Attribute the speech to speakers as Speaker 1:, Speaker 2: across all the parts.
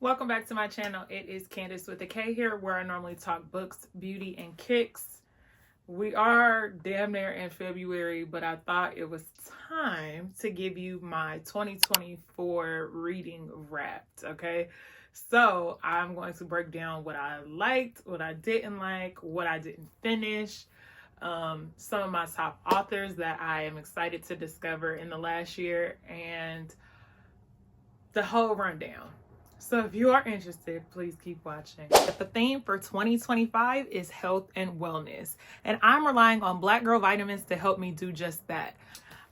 Speaker 1: Welcome back to my channel. It is Candace with a K here, where I normally talk books, beauty, and kicks. We are damn near in February, but I thought it was time to give you my 2024 reading wrapped, okay? So I'm going to break down what I liked, what I didn't like, what I didn't finish, some of my top authors that I am excited to discover in the last year, and the whole rundown. So if you are interested, please keep watching. The theme for 2025 is health and wellness, and I'm relying on Black Girl Vitamins to help me do just that.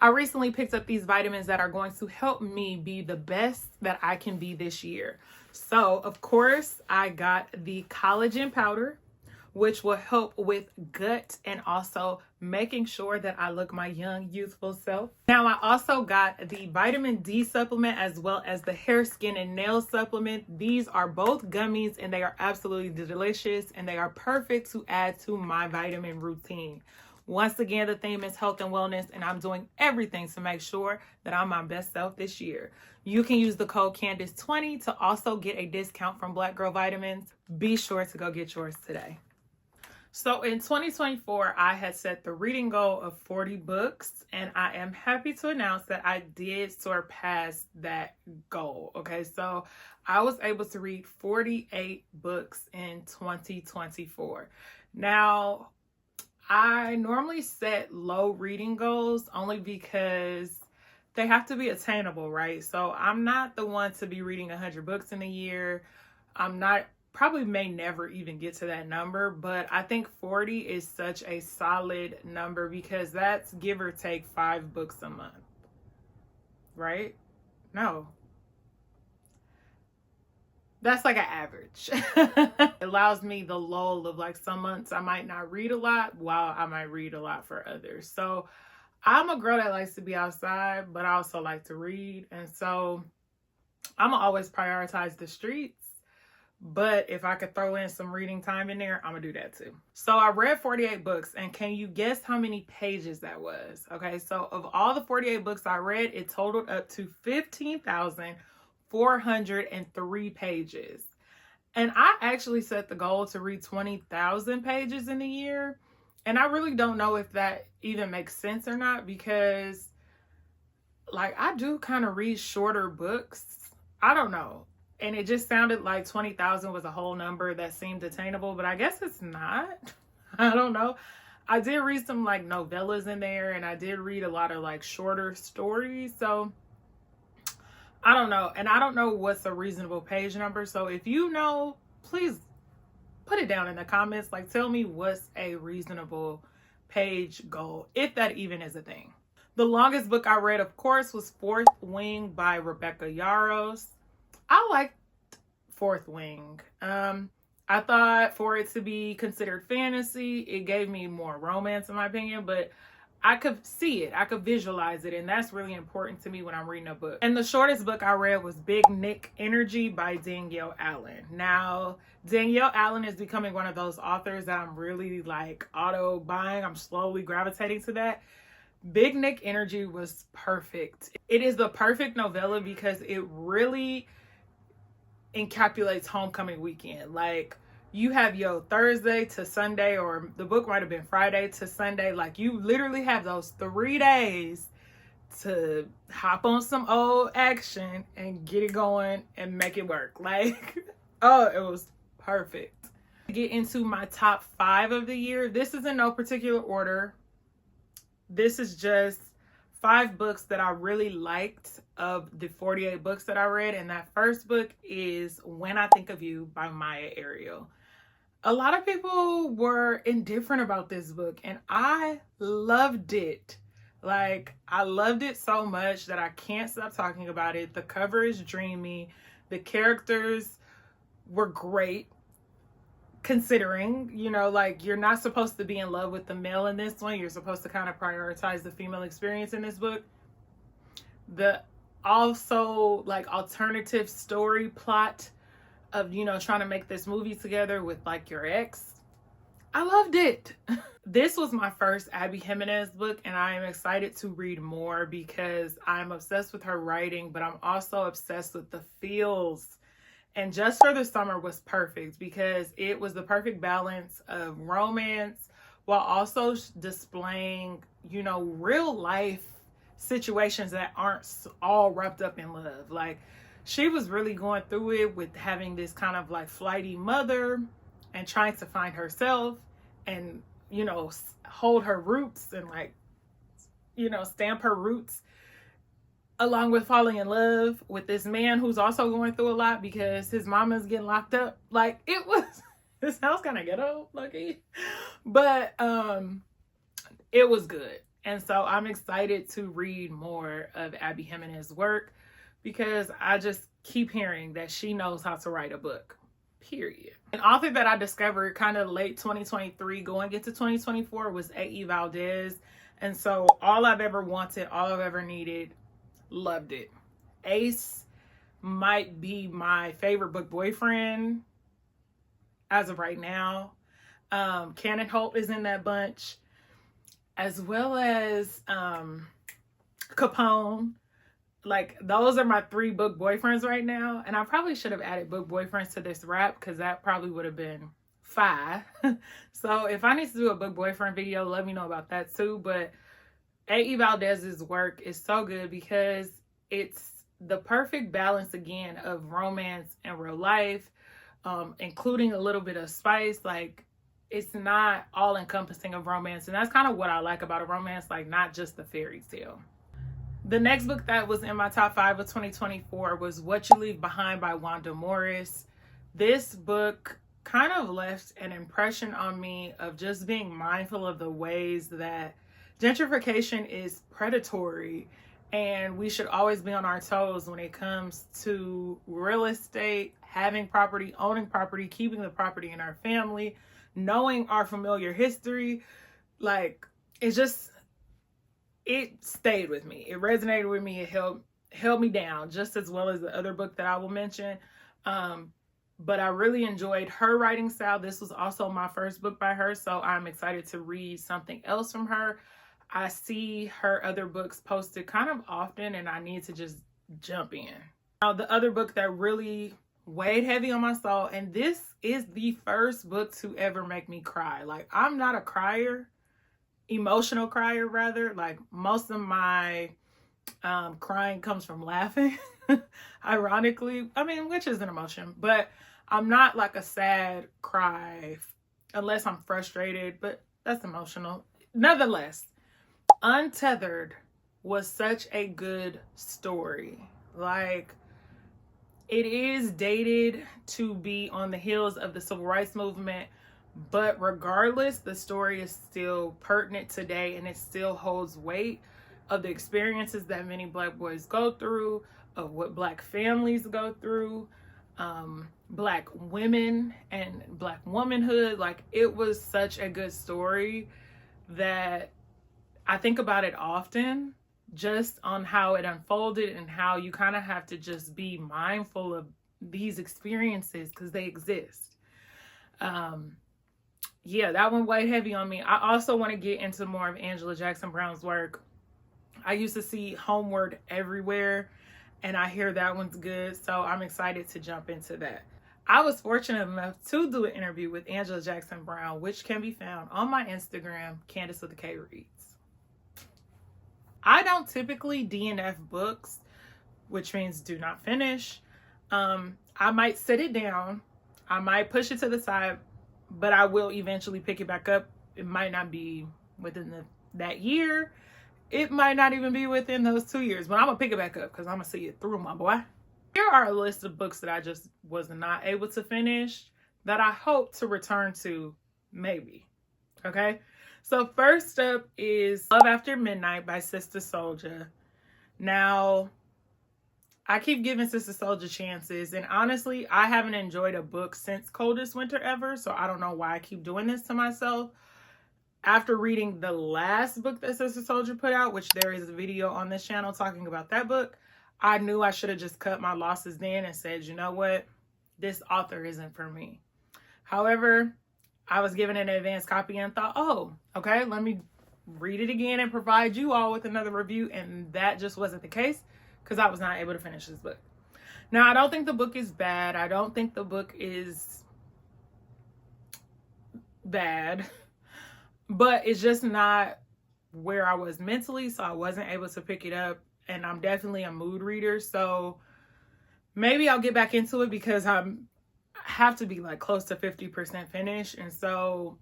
Speaker 1: I recently picked up these vitamins that are going to help me be the best that I can be this year. So of course, I got the collagen powder, which will help with gut and also making sure that I look my young, youthful self. Now, I also got the vitamin D supplement as well as the hair, skin, and nail supplement. These are both gummies and they are absolutely delicious and they are perfect to add to my vitamin routine. Once again, the theme is health and wellness, and I'm doing everything to make sure that I'm my best self this year. You can use the code Candace20 to also get a discount from Black Girl Vitamins. Be sure to go get yours today. So in 2024, I had set the reading goal of 40 books, and I am happy to announce that I did surpass that goal. Okay, so I was able to read 48 books in 2024. Now, I normally set low reading goals only because they have to be attainable, right? So I'm not the one to be reading 100 books in a year. Probably may never even get to that number, but I think 40 is such a solid number because that's give or take 5 books a month, right? No. That's like an average. It allows me the lull of like some months I might not read a lot while I might read a lot for others. So I'm a girl that likes to be outside, but I also like to read. And so I'm gonna always prioritize the streets. But if I could throw in some reading time in there, I'm gonna do that too. So I read 48 books, and can you guess how many pages that was? Okay, so of all the 48 books I read, it totaled up to 15,403 pages. And I actually set the goal to read 20,000 pages in a year. And I really don't know if that even makes sense or not, because like I do kind of read shorter books. I don't know. And it just sounded like 20,000 was a whole number that seemed attainable, but I guess it's not. I don't know. I did read some like novellas in there, and I did read a lot of like shorter stories. So I don't know. And I don't know what's a reasonable page number. So if you know, please put it down in the comments. Like, tell me what's a reasonable page goal, if that even is a thing. The longest book I read, of course, was Fourth Wing by Rebecca Yarros. I liked Fourth Wing. I thought for it to be considered fantasy, it gave me more romance in my opinion, but I could see it. I could visualize it, and that's really important to me when I'm reading a book. And the shortest book I read was Big Nick Energy by Danielle Allen. Now, Danielle Allen is becoming one of those authors that I'm really like auto buying. I'm slowly gravitating to that. Big Nick Energy was perfect. It is the perfect novella because it really encapsulates homecoming weekend. Like, you have your Thursday to Sunday, or the book might have been Friday to Sunday. Like, you literally have those 3 days to hop on some old action and get it going and make it work. Like, oh, it was perfect. Get into my top 5 of the year. This is in no particular order. This is just 5 books that I really liked of the 48 books that I read. And that first book is When I Think of You by Maya Angelou. A lot of people were indifferent about this book, and I loved it. Like, I loved it so much that I can't stop talking about it. The cover is dreamy. The characters were great. Considering, you know, like, you're not supposed to be in love with the male in this one. You're supposed to kind of prioritize the female experience in this book. The also like alternative story plot of, you know, trying to make this movie together with like your ex. I loved it. This was my first Abby Jimenez book, and I am excited to read more because I'm obsessed with her writing, but I'm also obsessed with the feels And Just for the Summer was perfect because it was the perfect balance of romance while also displaying, you know, real life situations that aren't all wrapped up in love. Like, she was really going through it with having this kind of like flighty mother and trying to find herself and, you know, hold her roots and like, you know, stamp her roots, along with falling in love with this man who's also going through a lot because his mama's getting locked up. Like, it was, this sounds kind of ghetto, lucky, but it was good. And so I'm excited to read more of Abby Jimenez's work because I just keep hearing that she knows how to write a book, period. An author that I discovered kind of late 2023 going into 2024 was A.E. Valdez. And so all I've ever wanted, all I've ever needed, loved it. Ace might be my favorite book boyfriend as of right now. Cannon Hope is in that bunch, as well as Capone. Like, those are my 3 book boyfriends right now. And I probably should have added book boyfriends to this wrap because that probably would have been 5. So if I need to do a book boyfriend video, let me know about that too. But A.E. Valdez's work is so good because it's the perfect balance again of romance and real life, including a little bit of spice. Like, it's not all encompassing of romance, and that's kind of what I like about a romance, like not just the fairy tale. The next book that was in my top 5 of 2024 was What You Leave Behind by Wanda Morris. This book kind of left an impression on me of just being mindful of the ways that gentrification is predatory, and we should always be on our toes when it comes to real estate, having property, owning property, keeping the property in our family, knowing our familiar history. Like, it stayed with me. It resonated with me. It held me down just as well as the other book that I will mention. But I really enjoyed her writing style. This was also my first book by her, so I'm excited to read something else from her. I see her other books posted kind of often, and I need to just jump in. Now, the other book that really weighed heavy on my soul, and this is the first book to ever make me cry. Like, I'm not a crier, emotional crier rather. Like, most of my crying comes from laughing, ironically. I mean, which is an emotion, but I'm not like a sad cry unless I'm frustrated, but that's emotional. Nonetheless, Untethered was such a good story. Like, it is dated to be on the heels of the civil rights movement, but regardless, the story is still pertinent today, and it still holds weight of the experiences that many Black boys go through, of what Black families go through, Black women and Black womanhood. Like, it was such a good story that I think about it often, just on how it unfolded and how you kind of have to just be mindful of these experiences because they exist. Yeah, that one weighed heavy on me. I also want to get into more of Angela Jackson Brown's work. I used to see Homeward everywhere, and I hear that one's good, so I'm excited to jump into that. I was fortunate enough to do an interview with Angela Jackson Brown, which can be found on my Instagram, Candace with a K Reads. I don't typically DNF books, which means do not finish. I might sit it down, I might push it to the side, but I will eventually pick it back up. It might not be within that year. It might not even be within those 2 years, but I'm gonna pick it back up because I'm gonna see it through, my boy. Here are a list of books that I just was not able to finish that I hope to return to, maybe. Okay, so first up is Love After Midnight by Sister Souljah. Now, I keep giving Sister Souljah chances, and honestly, I haven't enjoyed a book since Coldest Winter Ever, so I don't know why I keep doing this to myself. After reading the last book that Sister Souljah put out, which there is a video on this channel talking about that book, I knew I should have just cut my losses then and said, you know what, this author isn't for me. However, I was given an advanced copy and thought, oh, okay, let me read it again and provide you all with another review, and that just wasn't the case because I was not able to finish this book. Now, I don't think the book is bad. I don't think the book is bad, but it's just not where I was mentally, so I wasn't able to pick it up. And I'm definitely a mood reader, so maybe I'll get back into it because I have to be like close to 50% finished, and so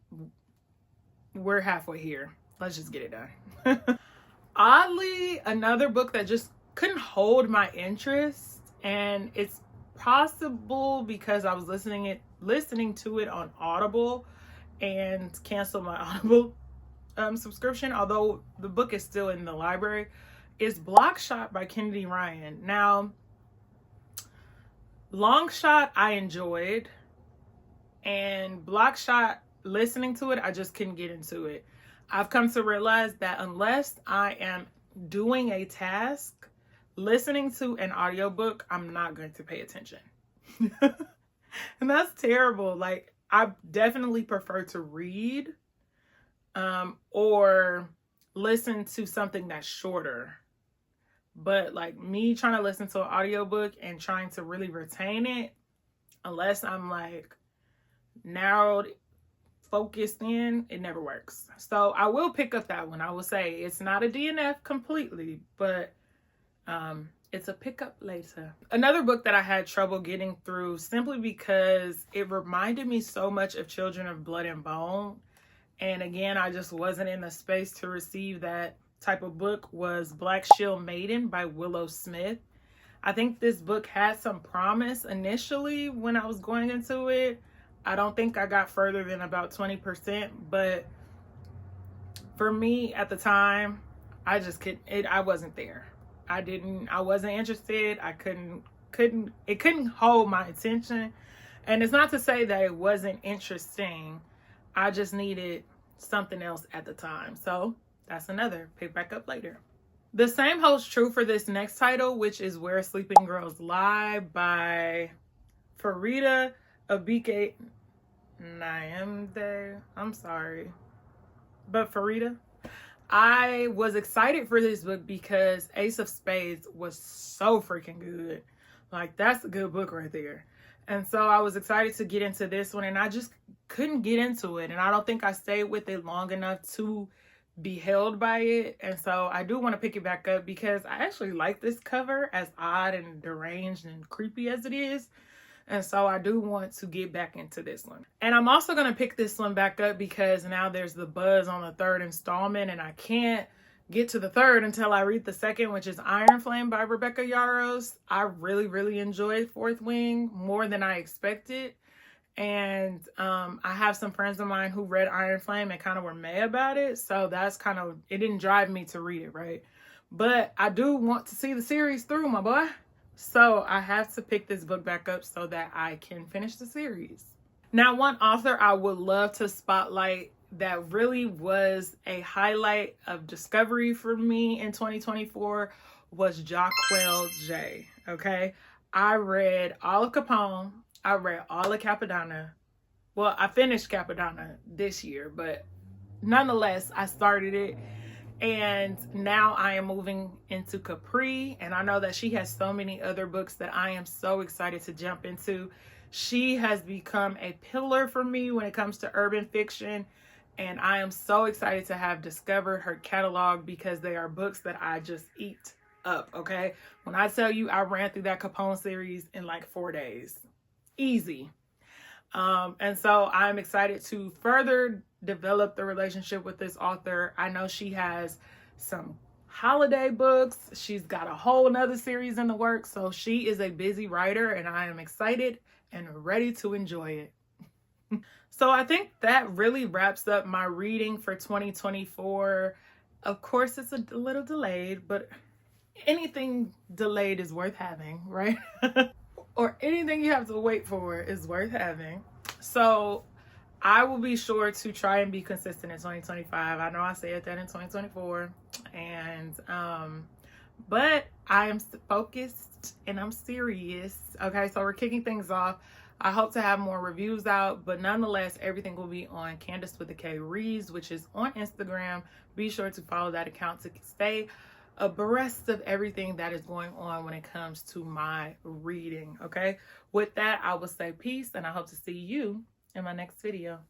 Speaker 1: we're halfway here. Let's just get it done. Oddly, another book that just couldn't hold my interest, and it's possible because I was listening to it on Audible and canceled my Audible subscription, although the book is still in the library, is Block Shot by Kennedy Ryan. Now, Long Shot I enjoyed, and Block Shot, listening to it, I just couldn't get into it. I've come to realize that unless I am doing a task, listening to an audiobook, I'm not going to pay attention. And that's terrible. Like, I definitely prefer to read or listen to something that's shorter. But like me trying to listen to an audiobook and trying to really retain it, unless I'm like narrowed, focused in, it never works. So I will pick up that one. I will say it's not a DNF completely, but it's a pickup later. Another book that I had trouble getting through simply because it reminded me so much of Children of Blood and Bone. And again, I just wasn't in the space to receive that type of book, was Black Shield Maiden by Willow Smith. I think this book had some promise initially when I was going into it. I don't think I got further than about 20%, but for me at the time, I just couldn't, I wasn't there. I wasn't interested. It couldn't hold my attention. And it's not to say that it wasn't interesting. I just needed something else at the time. So that's another pick back up later. The same holds true for this next title, which is Where Sleeping Girls Lie by Farida Abike Nyamde. I'm sorry, but Farida. I was excited for this book because Ace of Spades was so freaking good. Like, that's a good book right there. And so I was excited to get into this one, and I just couldn't get into it. And I don't think I stayed with it long enough to be held by it. And so I do want to pick it back up because I actually like this cover, as odd and deranged and creepy as it is. And so I do want to get back into this one. And I'm also going to pick this one back up because now there's the buzz on the third installment, and I can't get to the third until I read the second, which is Iron Flame by Rebecca Yarros. I really, really enjoyed Fourth Wing more than I expected. And I have some friends of mine who read Iron Flame and kind of were mad about it. So that's kind of, it didn't drive me to read it, right? But I do want to see the series through, my boy. So I have to pick this book back up so that I can finish the series. Now, one author I would love to spotlight that really was a highlight of discovery for me in 2024 was Jaquel J. Okay. I read all of Capone. I read all of Capadonna. Well, I finished Capadonna this year, but nonetheless, I started it. And now I am moving into Capri, and I know that she has so many other books that I am so excited to jump into. She has become a pillar for me when it comes to urban fiction, and I am so excited to have discovered her catalog because they are books that I just eat up, okay? When I tell you I ran through that Capone series in like 4 days. Easy. And so I'm excited to further develop the relationship with this author. I know she has some holiday books. She's got a whole nother series in the works. So she is a busy writer, and I am excited and ready to enjoy it. So I think that really wraps up my reading for 2024. Of course, it's a little delayed, but anything delayed is worth having, right? Or anything you have to wait for is worth having. So I will be sure to try and be consistent in 2025. I know I said that in 2024. And, but I am focused and I'm serious. Okay, so we're kicking things off. I hope to have more reviews out, but nonetheless, everything will be on Candace with a K Reads, which is on Instagram. Be sure to follow that account to stay abreast of everything that is going on when it comes to my reading. Okay, with that, I will say peace, and I hope to see you in my next video.